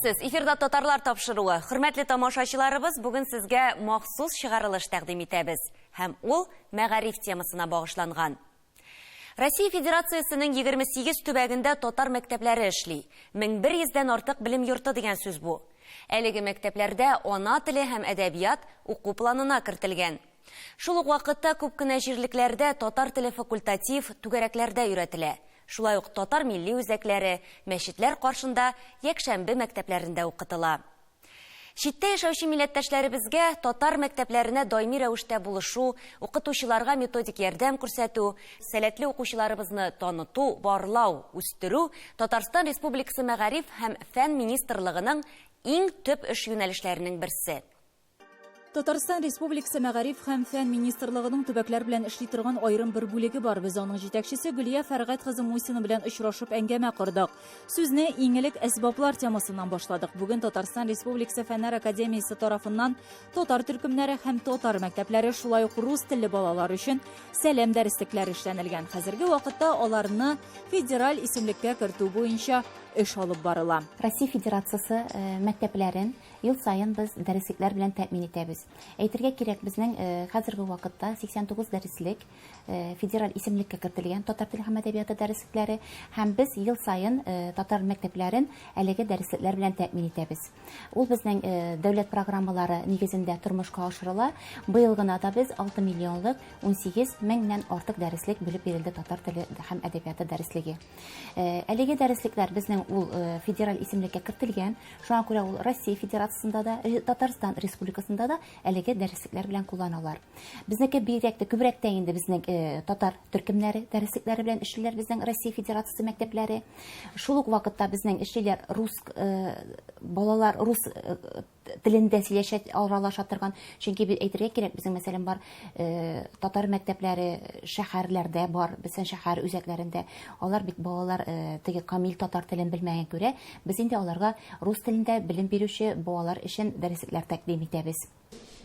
Сәлеметсез, эфирда татарлар тапшыруы. Хөрмәтле тамашачыларыбыз, бүген сезгә махсус чыгарылыш тәкъдим итәбез. Һәм ул мәгариф темасына багышланган. Россия Федерациясының 28 төбәгендә татар мәктәпләре эшли. 1100-дән артык белем йорты дигән сүз бу. Әлеге мәктәпләрдә ана теле һәм әдәбият уку планына кертелгән. Шул ук вакытта күп кенә җирлекләрдә татар теле факультатив түгәрәкләрдә өйрәтелә. Шулай ук татар милли үзәкләре, мәчетләр каршында якшәмбе мәктәпләрендә укытыла. Читтә яшәүче милләттәшләребезгә татар мәктәпләренә даими рәвештә булышу, укытучыларга методик ярдәм күрсәтү, сәләтле укучыларыбызны таныту, барлау, үстерү Татарстан Республикасы Мәгариф һәм фән министрлыгының иң төп эш юнәлешләренең берсе. Татарстан Республикасы Мәгариф һәм фән министрлыгының төбәкләр белән эшли торган аерым бер бүлеге бар. Без аның җитәкчесе Гөлия Фәргать кызы Мусина белән очрашып әңгәмә кырдык. Сүзне иң элек әсбаплар темасыннан башладык. Бүген Татарстан Республикасы Фәннәр академиясе тарафыннан татар төркемнәре һәм татар мәктәпләре, шулай ук рус телле балалар өчен сәлам дәреслекләре эшләнелгән. Хәзерге вакытта аларны федераль исемлеккә кертү буенча эш алып барыла. Россия Федерациясы мәктәпләрен ел сайын без дәреслекләр белән тәэмин итәбез. Әйтергә кирәк, безнең хәзерге вакытта 89 дәреслек федераль исемлеккә кертелгән татар теле һәм әдәбияты дәреслекләре, һәм без ел сайын татар мәктәпләрен әлеге дәреслекләр белән тәэмин итәбез. Ул безнең дәүләт программалары нигезендә тормышка ашырыла. Быел гына да без 6 миллионлык 18 меңнән артык дәреслек бүлеп бирелде татар теле һәм әдәбияты дәреслеге. Әлеге дәреслектәр безнең ул федераль исемлеккә кертелгән. Шуңа күрә ул Россия Федерациясында да, Татарстан Республикасында да әлеге дәреслекләр белән кулланалар. Безнеке бигрәк тә күбрәк тә инде безнең татар төркемнәре дәреслекләре белән эшлиләр безнең Россия Федерациясе мәктәпләре. Шул ук вакытта безнең эшлиләр рус балалар рус телендә сөйләшә аралаша торган. Чөнки әйтергә кирәк, безнең мәсәлән бар татар мәктәпләре шәһәрләрдә бар, безнең шәһәр үзәкләрендә. Алар бит балалар теге камил татар телен белмәгән күрә, без инде аларга рус телендә белем бирүче балалар өчен дәреслекләр тәкъдим итәбез.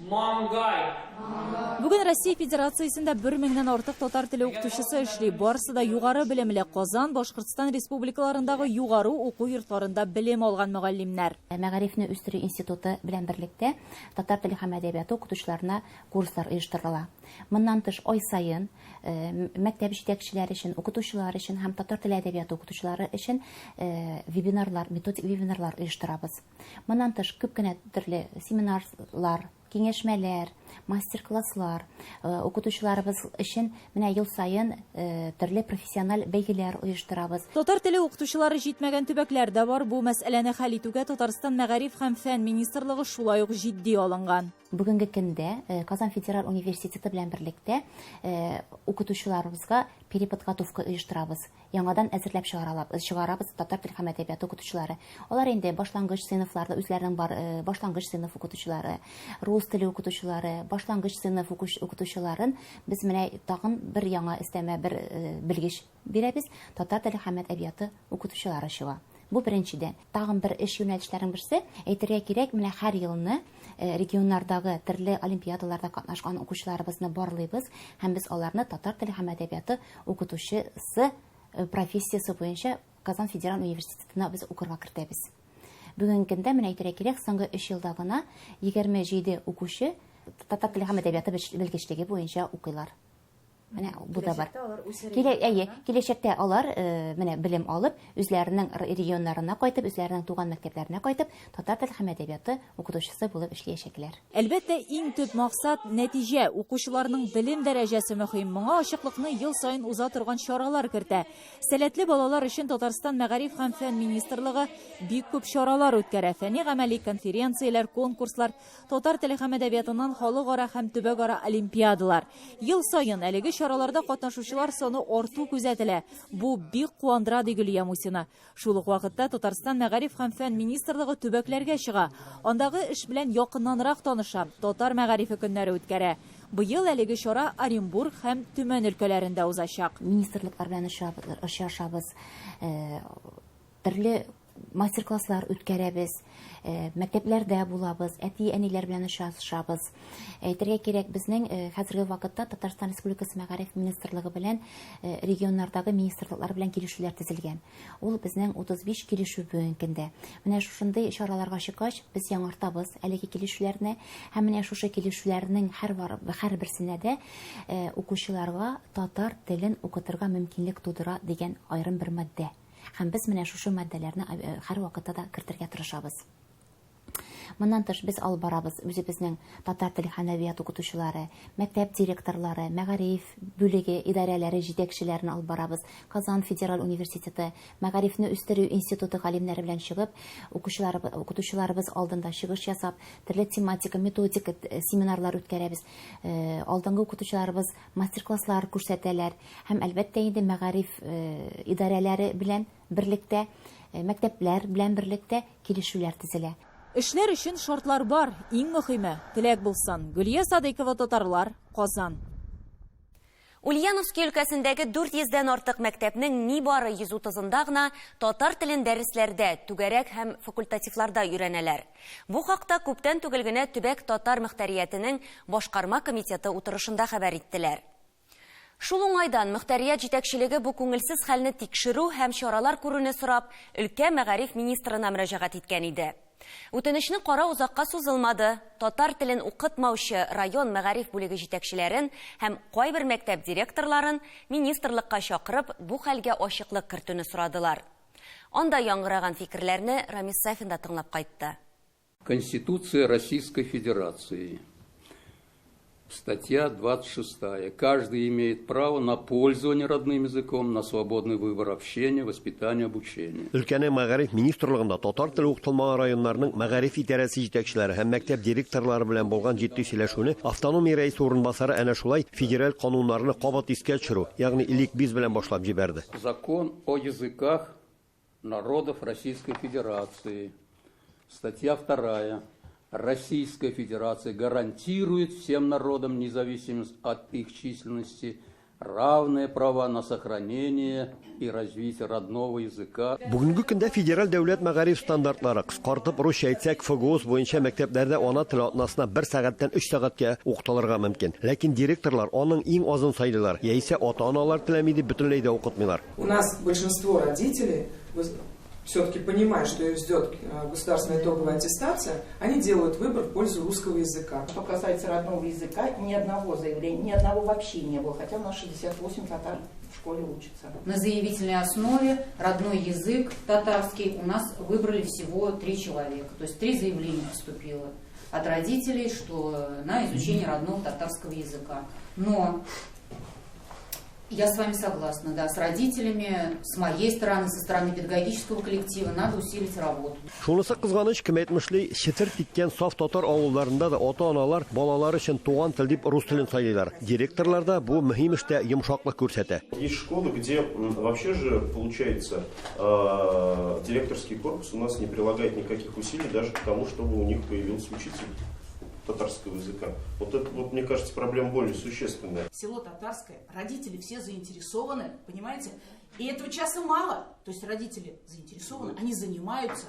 Бүген Россия Федерациясендә 1000-нән артык татар теле укытучысы эшли. Барысы да югары белемле Казан, Башкортстан республикаларындагы югары уку йортларында белем алган мөгаллимнәр. Мәгарифне үстерү институты белән берлектә татар теле һәм әдәбияты укытучыларына курслар оештырыла. Моннан тыш ай сайын мәктәп җитәкчеләре өчен, укытучылар өчен һәм татар теле әдәбияты укытучылары өчен вебинарлар, методик вебинарлар оештырабыз. Моннан тыш күп кенә төрле семинарлар, киңәшмәләр, мастер-класслар, укытучыларыбыз өчен менә ел сайын төрле профессиональ бәйгеләр оештырабыз. Татар теле укытучылары җитмәгән төбәкләр дә бар. Бу мәсьәләне хәл итүгә Татарстан Мәгариф һәм фән министрлыгы шулай ук җитди алынган. Бүгенге көндә Казан Федераль университеты белән берлектә укытучыларыбызга переподготовка оештырабыз. Яңадан әзерләп чыгарабыз татар теле һәм әдәбияты укытучылары. Алар инде башлангыч сыйныфларда үзләренең бар башлангыч сыйныф укытучылары, рус теле укытучылары, башлангыч сыйныф укытучыларын без менә тагын бер яңа өстәмә бер белгеч бирәбез. Татар теле һәм әдәбияты укытучылары чыга. Бу беренчедән. Тагын бер эш юнәлешләрен берсе, әйтергә кирәк, менә һәр елны регионнардагы төрле олимпиадаларда катнашкан укучыларыбызны барлыйбыз һәм без аларны татар теле һәм әдәбияты укытучысы профессиясе буенча Казан Федераль университетына без укырга кертәбез. Бүгенге көндә менә әйтергә кирәк, соңгы 3 елда гына 27 укучы татар теле һәм әдәбияты белгечлеге буенча укыйлар. Менә бу да бар. Киләчәктә алар менә белем алып, үзләренең регионнарына кайтып, үзләренең туган мәктәпләренә кайтып, татар теле һәм әдәбияты укытучысы булып эшләячәкләр. Әлбәттә, иң төп максат нәтиҗә. Укучыларның белем дәрәҗәсе мөһим. Моңа ачыклыкны ел сайын уза торган чаралар кертә. Сәләтле балалар өчен Татарстан Мәгариф һәм фән министрлыгы бик күп чаралар үткәрә. Фәнни-гамәли конференцияләр, конкурслар, татар теле һәм әдәбиятыннан халыкара һәм төбәкара олимпиадалар. Ел сайын әлеге чараларда катнашучылар саны арту күзәтелә. Бу бик куандыра, ди Гөлия Мусина. Шул ук вакытта Татарстан Мәгариф һәм фән министрлыгы төбәкләргә чыга. Андагы эш белән якыннанрак таныша, татар мәгарифе көннәре үткәрә. Быел әлеге чара Оренбург һәм Төмән өлкәләрендә узачак. Министрлыклар белән очрашабыз. Төрле мастер-класслар үткәрәбез, мәктәпләрдә булабыз, әти-әниләр белән очрашабыз. Әйтергә кирәк, безнең хәзерге вакытта Татарстан Республикасы Мәгариф министрлыгы белән регионнардагы министрлыклар белән килешүләр төзелгән. Ул безнең 35 килешү бүгенгендә. Менә шушындый чараларга чыккач, без яңартабыз әлеге килешүләрне, һәм менә шушы килешүләрнең һәрберсенә дә укучыларга татар телен укытырга мөмкинлек тудыра дигән аерым бер матдә. Һәм без менә шушы матдәләрне һәр вакытта да кертергә тырышабыз. Моннан тыш без алып барабыз үзебезнең татар теле һәм әдәбият укытучылары, мәктәп директорлары, мәгариф бүлеге идарәләре җитәкчеләрен алып барабыз. Казан федераль университеты, мәгарифне үстерү институты галимнәре белән чыгып, укытучыларыбыз алдында чыгыш ясап, төрле тематика, методика семинарлар үткәрәбез. Алдынгы укытучыларыбыз мастер-класслар күрсәтәләр һәм әлбәттә инде мәгариф идарәләре белән берлектә, мәктәпләр белән берлектә килешүләр төзелә. Эшләр өчен шартлар бар, иң мөһиме теләк булсын. Гөлия Садыкова, Татарлар, Казан. Ульяновский өлкәсендәге 400-дән артык мәктәпнең нибары 130-ында гына татар телен дәресләрдә, түгәрәк һәм факультативларда өйрәнәләр. Бу хакта күптән түгел генә Төбәк татар мөхтәриятының башкарма комитеты утырышында хәбәр иттеләр. Шул уңайдан мөхтәрият җитәкчелеге бу күңелсез хәлне тикшерү һәм чаралар күрүне сорап, өлкә мәгариф министрына мөрәҗәгать иткән иде. Үтенечне карау озакка сузылмады. Татар телен укытмаучы район мәгариф бүлеге җитәкчеләрен һәм кайбер мәктәп директорларын министрлыкка чакырып, бу хәлгә ачыклык кертүне сорадылар. Анда яңгыраган фикерләрне Рамис Сафин да тыңлап кайтты. Конституция Российской Федерации. Статья 26. Каждый имеет право на пользование родным языком, на свободный выбор общения, воспитания, обучения. Өлкәнең мәгариф министрлыгында татар теле укытылмаган районнарның мәгариф идарәсе җитәкчеләре һәм мәктәп директорлары белән булган җитди сөйләшүне автономия рәисе урынбасары әнә шулай федераль кануннарны кабат искә төшерү, ягъни илик biz белән башлап җибәрде. Закон о языках народов Российской Федерации. Статья 2. Российская Федерация гарантирует всем народам, независимо от их численности, равные права на сохранение и развитие родного языка. Бүгенге көндә федераль дәүләт мәгариф стандартлары, кыскартып русча әйтсәк, ФГОС буенча мәктәпләрдә ана теле атнасына 1 сәгатьтән 3 сәгатькә укытылырга мөмкин. Ләкин директорлар аның иң азын сайлыйлар, яисә ата-аналар теләмиде бөтенләй дә укытмыйлар. У нас большинство родителей все-таки понимая, что их ждет государственная итоговая аттестация, они делают выбор в пользу русского языка. Что касается родного языка, ни одного заявления, ни одного вообще не было, хотя у нас 68 татар в школе учатся. На заявительной основе родной язык татарский у нас выбрали всего 3 человека, то есть 3 заявления поступило от родителей, что на изучение родного татарского языка. Но я с вами согласна, да, с родителями, с моей стороны, со стороны педагогического коллектива надо усилить работу. Шунысы кызганыч, кем әйтмешли, читер тиккән саф татар авылларында да ата-аналар балалар өчен туган тел дип рус телен сайлыйлар. Директорлар бу мөһим эштә йомшаклык күрсәтә. Есть школы, где вообще же получается директорский корпус у нас не прилагает никаких усилий даже к тому, чтобы у них появился учитель татарского языка. Вот это, мне кажется, проблема более существенная. Село Татарское, родители все заинтересованы, понимаете? И этого часа мало. То есть родители заинтересованы, они занимаются,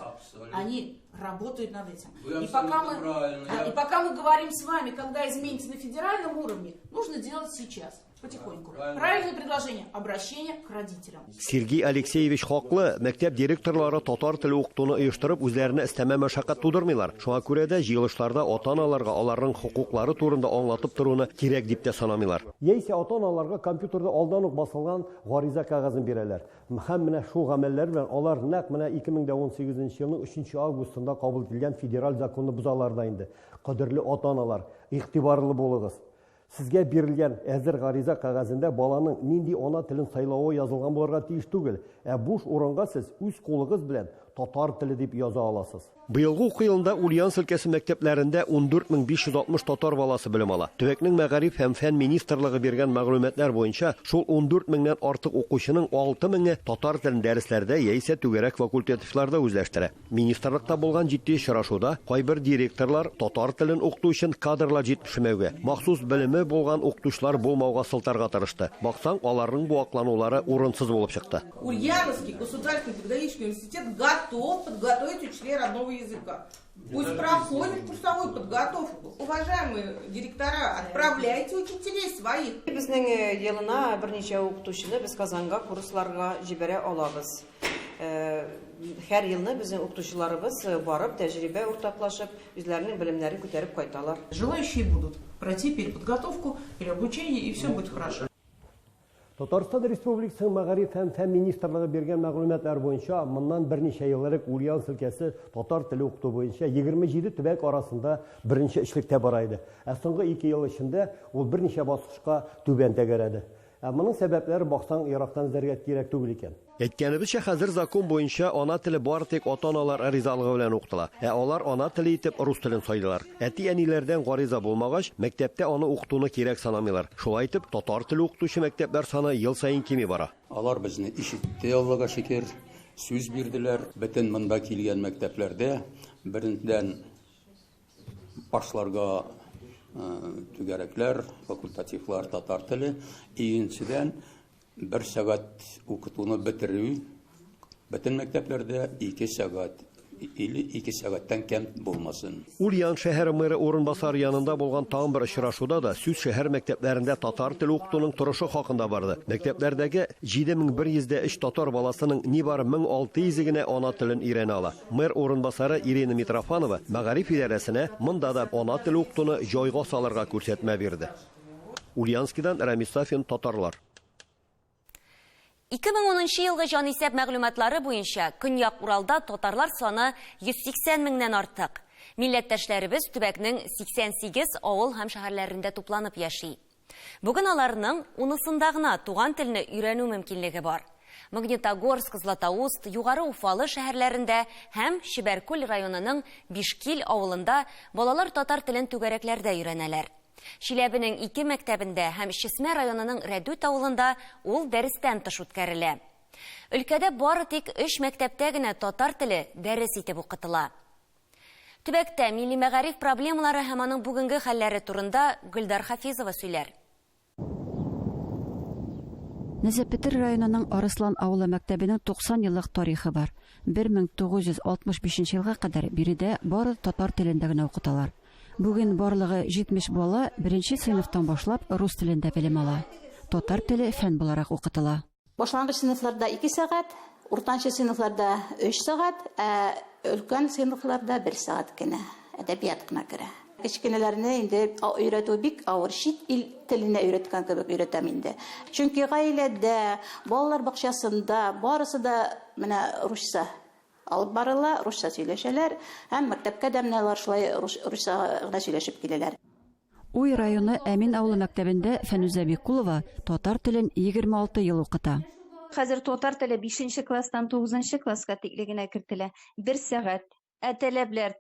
они работают над этим. И пока мы говорим с вами, когда изменится на федеральном уровне, нужно делать сейчас. Потихоньку. Правильное предложение – обращение к родителям. Сергей Алексеевич хаклы, мәктәп директорлары татар теле укытуны оештырып, үзләренә өстәмә мәшәкать тудырмыйлар. Шуңа күрә дә җыелышларда ата-аналарга аларның хокуклары турында аңлатып торуны кирәк дип тә санамыйлар. Яисә ата-аналарга компьютерда алдан ук басылган гариза кәгазен бирәләр. Һәм менә шул гамәлләр белән алар нәкъ менә 2018 елның 3 августында кабул ителгән федераль законны бозалар да инде. Кадерле ата-аналар, игътибарлы булыгыз. Сезгә бирелгән әзер гариза кәгазендә баланың нинди ана телен сайлавы язылган булырга тиеш түгел. Буш урынга сез үз кулыгыз белән татар теле дип яза аласыз. Быелгы уку елында Ульяновск өлкәсе мәктәпләрендә 14560 татар баласы белем ала. Төбәкнең мәгариф һәм фән министрлыгы биргән мәгълүматлар буенча, шул 14000нән артык укучының 6000-е татар телен дәресләрдә яисә түгәрәк факультативларда үзләштерә. Министрлыкта булган җитди очрашуда кайбер директорлар татар телен укыту өчен кадрлар җитешмәүгә, махсус белеме белеме булган укытучылар булмауга сылтарга тырышты. Баксаң, аларның бу акланулары урынсыз булып чыкты. Ульяновский государственный педагогический университет готов подготовить учителей родного языка. Пусть проходят курсовую подготовку. Уважаемые директора, отправляйте учителей своих. Безнең елына берничә укытучыны без Казанга курсларга җибәрә алабыз. Һәр елны безнең укытучыларыбыз барып, тәҗрибә уртаклашып, үзләренең белемнәрен күтәреп кайталар. Желающие будут пройти переподготовку, переобучение, и все будет хорошо. Татарстан Республикасының Мәгариф һәм фән министрлыгы биргән мәгълүматлар буенча, моннан берничә ел элек Ульяновск өлкәсе татар теле укыту буенча 27 төбәк арасында беренче эшлектә бара иде. Соңгы 2 ел эчендә ул берничә баскычка түбән тәгәрәде. Моның сәбәпләре баксаң ерактан эзләргә кирәк түгел икән. Әйткәнебезчә, хәзер закон буенча ана теле бар тик ата-аналар ризалыгы белән укытыла. Алар ана теле итеп рус телен сайлыйлар. Әти-әниләрдән гариза булмагач, мәктәптә аны укытуны кирәк санамыйлар. Шулай итеп, татар теле укытучы мәктәпләр саны ел саен кими бара. Алар безне ишетте, Аллага шөкер, сүз бирделәр. Бөтен монда килгән мәктәпләрдә беренчедән башларга түгәрәкләр, факультативлар татар теле, икенчедән 1 сәгать укытуны бетерү, бөтен мәктәпләрдә 2 сәгать или 2 сәгатьтән кем булмасын. Ульян шәһәре мэры урынбасары янында булган тагын бер очрашуда да сүз шәһәр мәктәпләрендә татар теле укытуның торышы хакында барды. Мәктәпләрдәге 7103 татар баласының нибары 1600 генә ана телен өйрәнә ала. Мэр урынбасары Ирина Митрофанова мәгариф идарәсенә монда да ана теле укытуны җайга салырга күрсәтмә бирде. Ульяновскидан Рамис Сафин, татарлар. 2010 елгы җанисәп мәгълүматлары буенча Көньяк Уралда татарлар саны 180 меңнән артык. Милләттәшләребез төбәкнең 88 авыл һәм шәһәрләрендә тупланып яши. Бүген аларның 10сында гына туган телне өйрәнү мөмкинлеге бар. Магнитогорск, Златоуст, Югары Уфалы шәһәрләрендә һәм Чибәркүл районының Бишкил авылында балалар татар телен түгәрәкләрдә өйрәнәләр. Чиләбенең 2 мәктәбендә һәм Чесмә районының Рәдүт авылында ул дәрестән тыш үткәрелә. Өлкәдә бары тик 3 мәктәптә генә татар теле дәрес итеп укытыла. Төбәктә милли мәгариф проблемалары һәм аның бүгенге хәлләре турында Гөлдар Хафизова сөйләр. Нәзәпетер районының Арыслан авылы мәктәбенең 90 еллык тарихы бар. 1965 елга кадәр биредә бары татар телендә генә укыталар. Бүген барлыгы 70 бала 1нче сыйныфтан башлап рус телендә белем ала. Татар теле фән буларак укытыла. Башлангыч сыйныфларда 2 сәгать, уртанчы сыйныфларда 3 сәгать, өлкән сыйныфларда 1 сәгать кенә әдәбият кына керә. Кечкенәләрне инде өйрәтү бик авыр, чит ил теленә өйрәткән кебек өйрәтәм инде. Чөнки гаиләдә, балалар бакчасында барысы да менә русча алып барыла, русча сөйләшәләр, һәм мәктәпкә дә менә шулай русча гына сөйләшеп киләләр. Уй районы Әмин авылы мәктәбендә Фәнүзә Бикулова татар телен 26 ел укыта. Хәзер татар теле 5нче класстан 9нчы класска тиклегенә кертелә. 1 сәгать. Таләпләр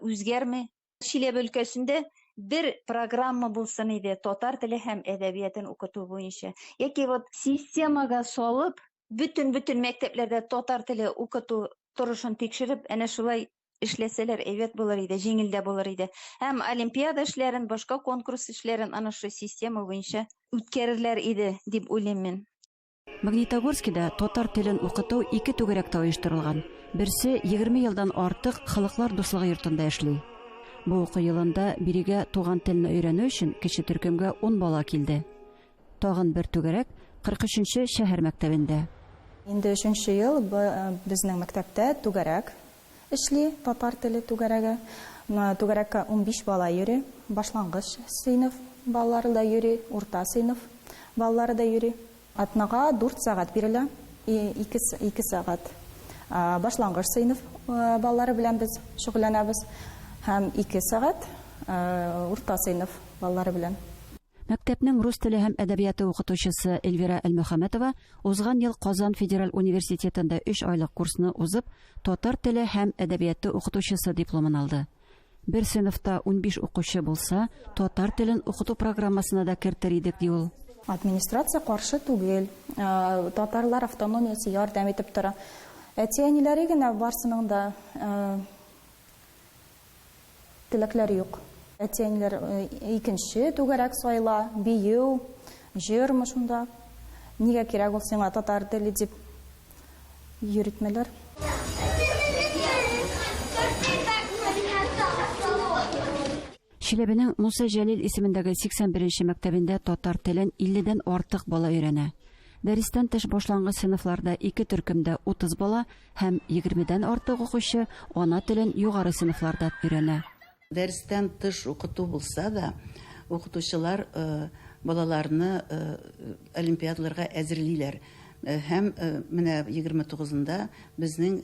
үзгәрми. Чиләбе өлкәсендә бер программа булсын иде татар теле һәм әдәбиятын укыту буенча. Яки вот системага салып, bütün мәктәпләрдә татар теле укыту торышын тикшереп, әнә шулай эшләсәләр, әйбәт булыр иде, җиңел дә булыр иде. Һәм олимпиада эшләрен, башка конкурс эшләрен аны шу система буенча үткәрерләр иде дип уйлыйм мин. Магнитогорскида татар телен укыту 2 түгәрәктә оештырылган. Берсе 20 елдан артык халыклар дуслыгы йортында эшли. Бу уку елында бирегә туган телне өйрәнү өчен кече төркемгә 10 бала килде. Тагын бер түгәрәк 43нче шәһәр мәктәбендә. Инде 3нче ел безнең мәктәптә түгәрәк эшли, татар теле түгәрәге. Түгәрәккә 15 бала йөри, башлангыч сыйныф балалары да йөри, урта сыйныф балалары да йөри. Атнага 4 сәгать бирелә, 2 сәгать. Башлангыч сыйныф балалары белән без шөгыльләнәбез, һәм 2 сәгать урта сыйныф балалары белән. Мәктәпнең рус теле һәм әдәбияты укытучысы Эльвира Әлмөхәмәтова узган ел Казан федераль университетында 3 айлык курсны узып, татар теле һәм әдәбияты укытучысы дипломын алды. Бер сыйныфта 15 укучы булса, татар телен укыту программасына да кертер идек ди ул. Администрация каршы түгел, татарлар автономиясе ярдәм итеп тора. Әти-әниләре генә барсының да теләкләре юк. Әтәңләр икенче түгәрәк сайла, бию, җырмы шунда. Нигә кирәк ул сиңа татар теле дип йөритмәләр. Чиләбенең Муса Җәлил исемендәге 81-нче мәктәбендә татар телен 50-дән артык бала өйрәнә. Дәрестән тыш башлангыч сыйныфларда 2 төркемдә 30 бала һәм 20-дән артык укучы ана телен югары сыйныфларда өйрәнә. Дәрестән тыш укыту булса да, укытучылар балаларны олимпиадаларга әзерлиләр. Һәм менә 29-нда безнең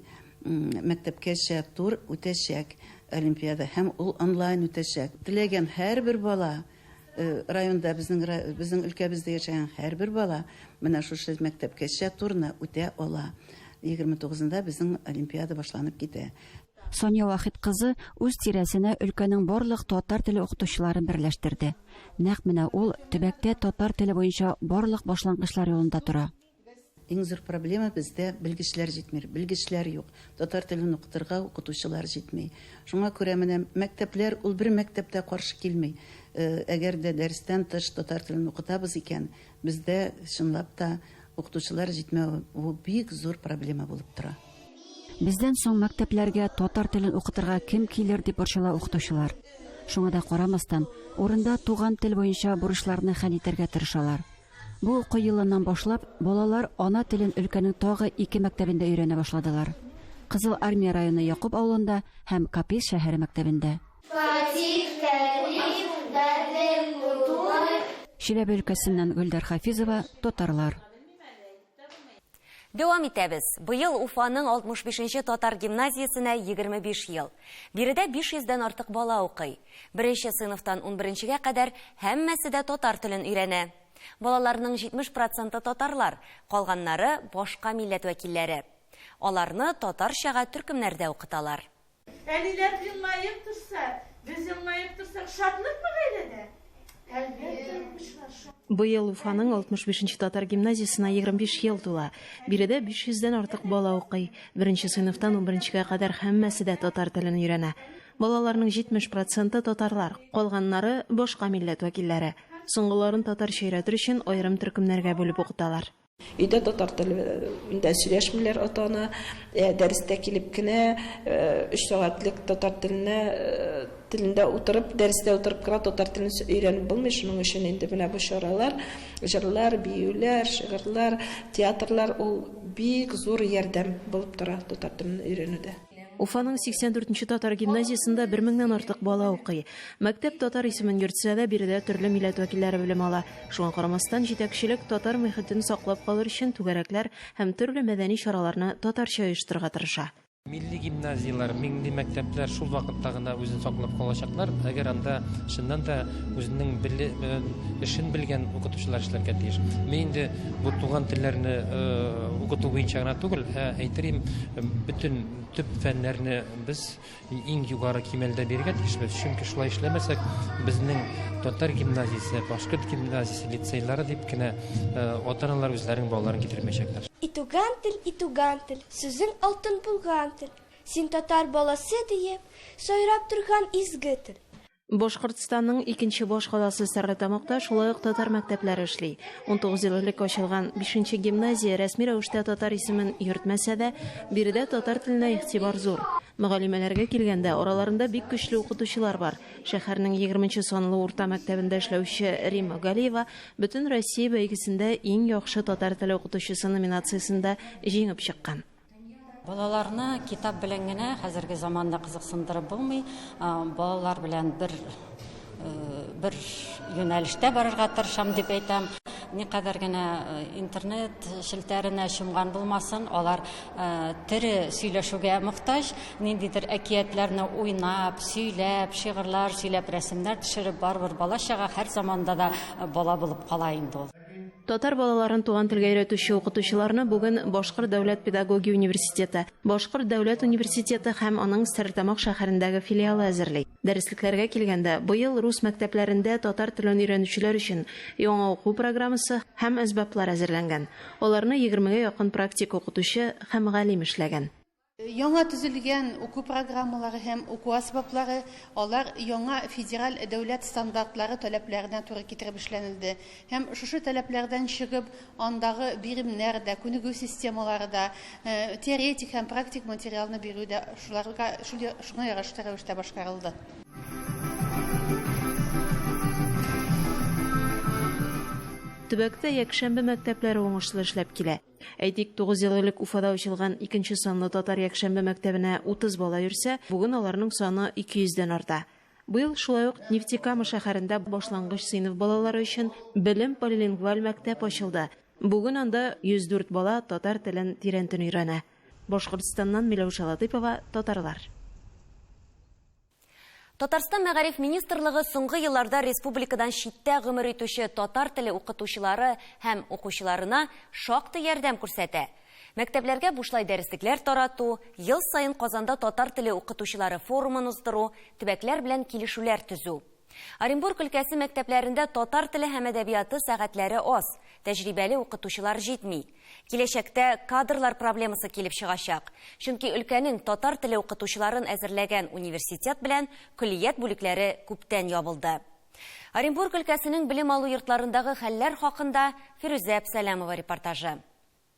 мәктәпкәчә тур үтәчәк олимпиада һәм ул онлайн үтәчәк. Теләгән һәрбер бала районда безнең өлкәбездә яшәгән һәрбер бала менә шушы мәктәпкәчә турны үтә ала. 29-нда безнең олимпиада башланып китә. Соня Вахит кызы үз тирәсенә өлкәнең барлык татар теле укытучыларын берләштерде. Нәкъ менә ул төбәктә татар теле буенча барлык башлангычлар юлында тора. Иң зур проблема бездә белгечләр җитмир, белгечләр юк. Татар телен укытырга укытучылар җитми. Шуңа күрә менә мәктәпләр ул бер мәктәптә каршы килми. Әгәр дә дәрестән тыш татар телен укытабыз икән, бездә чынлап та укытучылар җитмәү бу бик зур проблема булып тора. Бездән соң мәктәпләргә татар телен укытырга кем килер дип борчыла укытучылар. Шуңа да карамастан, урында туган тел буенча бурычларны хәл итәргә тырышалар. Бу уку елыннан башлап, балалар ана телен өлкәнең тагы 2 мәктәбендә өйрәнә башладылар. Кызыл Армия районы Якуб авылында һәм Капис шәһәре мәктәбендә. Чиләбе өлкәсеннән Гөлдар Хафизова, татарлар. Дәвам итәбез. Быел Уфаның 65-нче татар гимназиясенә 25 ел. Биредә 500-дән артык бала укый. 1-нче сыйныфтан 11-нчегә кадәр һәммәсе дә татар телен өйрәнә. Балаларның 70% татарлар, калганнары башка милләт вәкилләре. Аларны татарчага төркемнәрдә укыталар. Әлиләр елмаеп торса, без елмаеп турсак шатлыкмы гаиләдә? Быел Уфаның 65-нче татар гимназиясына 25 ел тула. Биредә 500-дән артык бала укый. 1-нче сыйныфтан 11-нчегә кадәр һәммәсе дә татар телен өйрәнә. Балаларның 70% татарлар, калганнары башка милләт вәкилләре. Соңгыларын татарча өйрәтер өчен аерым төркемнәргә бүлеп укыталар. Өйдә татар телендә сөйләшмиләр ата-ана, дәрестә килеп кенә 3 сәгатьлек татар телендә утырып, дәрестә утырып кына татар телен өйрәнеп булмый. Шуның өчен инде менә бу чаралар, җырлар, биюләр, шигырьләр, театрлар ул бик зур ярдәм булып тора татар телен өйрәнүдә. Уфаның 84-нче татар гимназиясендә 1000-нән артык бала укый. Мәктәп татар исемен йөртсә дә, биредә төрле милләт вәкилләре белем ала. Шуңа карамастан җитәкчелек татар мөхитен саклап калыр өчен түгәрәкләр һәм төрле мәдәни чараларны татарча оештырырга тырыша. Милли гимназиялар, милли мәктәпләр шул вакытта гына үзен саклап калачаклар, әгәр анда шуннан да үзенең эшен белгән укытучылар эшләргә тиеш. Мен инде бу туган телләрне укыту буенча гына түгел, әйтерим, бөтен төп фәннәрне без иң югары кимәлдә бирергә тиешбез. Чөнки шулай эшләмәсәк, безнең татар гимназиясе, башкорт гимназиясе, лицейлары дип кенә ата-аналар үзләренең балаларын китермәячәкләр. Итуган тел, сүзең алтын булган тел. Син татар баласы диеп, сайрап торган изге тел. Башкортстанның 2нче баш каласы Сарытамакта шулай ук татар мәктәпләре эшли. 19 ел элек ачылган 5нче гимназия рәсми рәвештә татар исемен йөртмәсә дә, биредә татар теленә игътибар зур. Мөгаллимәләргә килгәндә араларында бик көчле укытучылар бар. Шәһәрнең 20нче санлы урта мәктәбендә эшләүче Рима Галиева бөтен Россия бәйгесендә иң яхшы татар теле укытучысы номинациясендә җиңеп чыккан. Балаларны китап белән генә хәзерге заманда кызыксындырып булмый, балалар белән бер юнәлештә барырга тырышам дип әйтәм. Никадәр генә интернет шелтәренә чумган булмасын, алар тере сөйләшүгә мохтаҗ, ниндидер әкиятләрне уйнап, сөйләп, шигырьләр сөйләп, рәсемнәр төшереп барбыр балачага һәр заманда да бала булып кала инде ул. Татар балаларын туган телгә өйрәтүче укытучыларны бүген Башкорт дәүләт педагогия университеты, Башкорт дәүләт университеты һәм аның Стәрлетамак шәһәрендәге филиалы әзерли. Дәреслекләргә килгәндә, быел рус мәктәпләрендә татар телен өйрәнүчеләр өчен яңа уку программасы һәм әсбаплар әзерләнгән. Аларны 20гә якын практик укытучы һәм галим эшләгән. Яңа төзелгән уку программалары һәм уку асбаплары, алар яңа федераль дәүләт стандартлары таләпләренә туры китереп эшләнелде. Һәм шушы таләпләрдән чыгып, андагы биремнәр дә, күнегү системалары да, теоретик һәм практик материалны бирү дә шуңа ярашлы рәвештә башкарылды. Төбәктә якшәмбе мәктәпләре уңышлы эшләп килә. Әйтик, 9 ел элек Уфада ачылган 2нче санлы татар якшәмбе мәктәбенә 30 бала йөрсә, бүген аларның саны 200дән арта. Быел шулай ук Нефтекама шәһәрендә башлангыч сыйныф балалары өчен белем полилингваль мәктәп ачылды. Бүген анда 104 бала татар телен тирәнтен өйрәнә. Башкортстаннан Миләүшә Латыйпова, татарлар. Татарстан мәгариф министрлыгы соңгы елларда республикадан читтә гомер итүче татар теле укытучылары һәм укучыларына шактый ярдәм күрсәтә. Мәктәпләргә бушлай дәреслекләр тарату, ел сайын Казанда татар теле укытучылары форумын уздыру, төбәкләр белән килешүләр төзү. Оренбург өлкәсе мәктәпләрендә татар теле һәм әдәбияты сәгатьләре аз, тәҗрибәле укытучылар җитми. Киләчәктә кадрлар проблемасы килеп чыгачак. Чөнки өлкәнең татар теле укытучыларын әзерләгән университет белән көллият бүлекләре күптән ябылды. Оренбург өлкәсенең белем алу йортларындагы хәлләр хакында Фирүзә Әбсәләмова репортажы.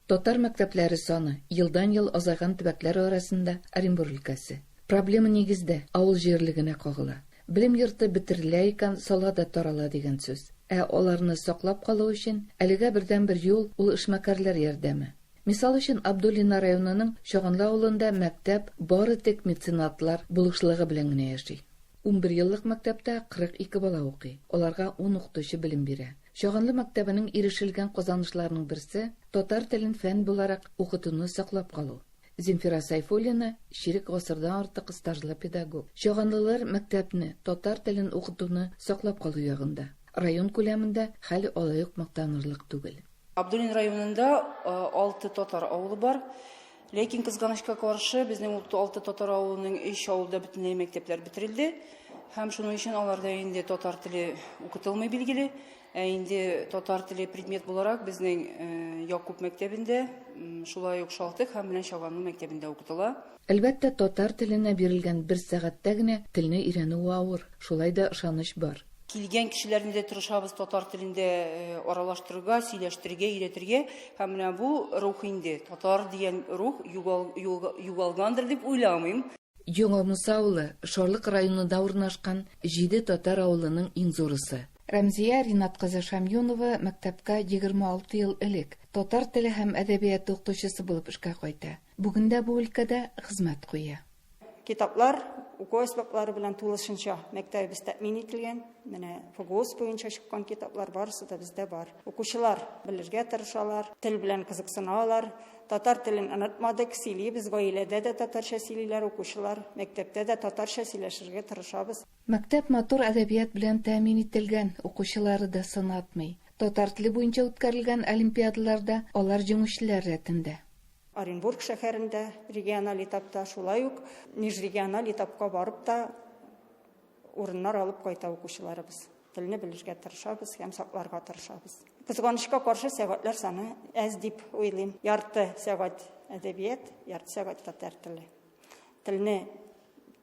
Татар мәктәпләре саны елдан-ел азайган төбәкләр арасында Оренбург өлкәсе. Проблема нигездә авыл җирлегенә кагыла. Белем йорты бетерелә икән, салада тарала дигән сүз. Аларны саклап калу өчен әлегә бердән-бер юл ул эшмәкәрләр ярдәме. Мисал өчен Абдуллина районының Чагынлы авылында мәктәп бары тик меценатлар булышлыгы белән генә яши. 11 еллык мәктәптә 42 бала укый. Аларга 10 укытучы белем бирә. Чагынлы мәктәбенең ирешелгән казанышларының берсе татар телен фән буларак укытуны саклап калу. Земфира Сайфуллина ширек гасырдан артык стажлы педагог. Чагынлылар мәктәпне татар телен укытуны саклап калу ягында. Район күләмендә хәл алайык мактанырлык түгел. Абдуллин районында 6 татар авылы бар. Ләкин кызганычка каршы безнең 6 татар авылының 3 авылда бөтенләй мәктәпләр бетерелде. Һәм шуның өчен аларда инде татар теле укытылмый билгеле. Инде татар теле предмет буларак безнең Якуб мәктәбендә шулай ук Шалтык һәм белән Чаганлы мәктәбендә укытыла. Әлбәттә, татар теленә бирелгән 1 сәгатьтә генә телне өйрәнү авыр. Шулай да ышаныч бар. Килгән кешеләрне дә тырышабыз татар телендә аралаштырырга, сөйләштерергә, өйрәтергә. Һәм менә бу рух инде, татар дигән рух югалгандыр дип уйламыйм. Яңа Муса авылы Шарлык районында урнашкан 7 татар авылының иң зурысы. Рәмзия Ринат кызы Шамюнова мәктәпкә 26 ел элек татар теле һәм әдәбияты укытучысы булып эшкә кайта. Бүгендә бу өлкәдә хезмәт куя. Китаплар, уку әсбаплары белән тулысынча мәктәбебез тәэмин ителгән. Менә ФГОС буенча чыккан китаплар барысы да бездә бар. Укучылар белергә тырышалар, тел белән кызыксыналар. Татар телен онытмадык, сөйлибез, гаиләдә дә татарча сөйлиләр, укучылар, мәктәптә дә татарча сөйләшергә тырышабыз. Мәктәп матур әдәбият белән тәэмин ителгән, укучылары да сынатмый. Татар теле буенча үткәрелгән олимпиадаларда алар җиңүчеләр рәтендә. Оренбург шәһәрендә региональ этапта, шулай ук межрегиональ этапка барып та урыннар алып кайта укучыларыбыз. Телне белергә тырышабыз һәм сакларга тырышабыз. Кызганычка каршы сәгатьләр саны әз дип уйлыйм. Ярты сәгать әдәбият, ярты сәгать татар теле. Телне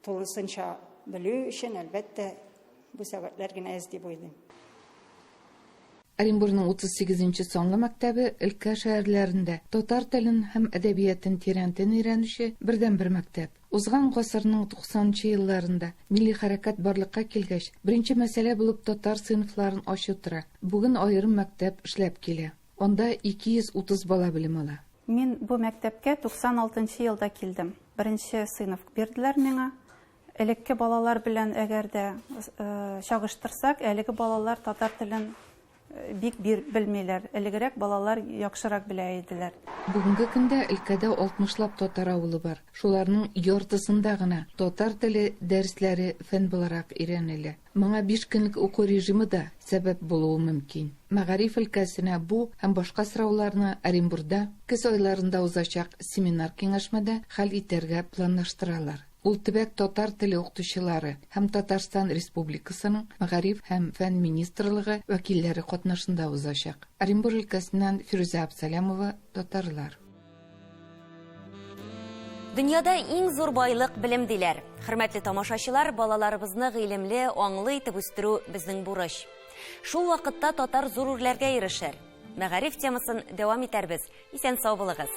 тулысынча белү өчен әлбәттә бу сәгатьләр генә әз дип уйлыйм. Оренбургның 38-нче санлы мәктәбе өлкә шәһәрләрендә татар телен һәм әдәбиятын тирәнтен өйрәнүче бердән-бер мәктәп. Узган гасырның 90-нчы елларында милли хәрәкәт барлыкка килгәч, беренче мәсьәлә булып татар сыйныфларын ачу тора. Бүген аерым мәктәп эшләп килә. Анда 230 бала белем ала. Мин бу мәктәпкә 96-нчы елда килдем. Беренче сыйныф бирделәр миңа. Элекке балалар белән әгәр дә чагыштырсак, әлеге балалар татар телен бик белмиләр. Элегрәк балалар яхшырак белә иделәр. Бүгенге көндә өлкәдә 60лап татар авылы бар. Шуларның яртысында гына татар теле дәресләре фән буларак өйрәнелә. Моңа 5 көнлек уку режимы да сәбәп булуы мөмкин. Мәгариф өлкәсенә бу һәм башка сорауларны Оренбургда көз айларында узачак семинар киңәшмәдә хәл итәргә планлаштыралар. Ул төбәк татар теле укытучылары һәм Татарстан Республикасының Мәгариф һәм фән министрлыгы вәкилләре катнашында узачак. Оренбург өлкәсеннән Фирүзә Әбсәләмова, татарлар. Дөньяда иң зур байлык белем диләр. Хөрмәтле тамашачылар, балаларыбызны гыйлемле, аңлы итеп үстерү безнең бурыч. Шул вакытта татар зур үрләргә ирешер. Мәгариф темасын дәвам итәрбез. Исән сау булыгыз.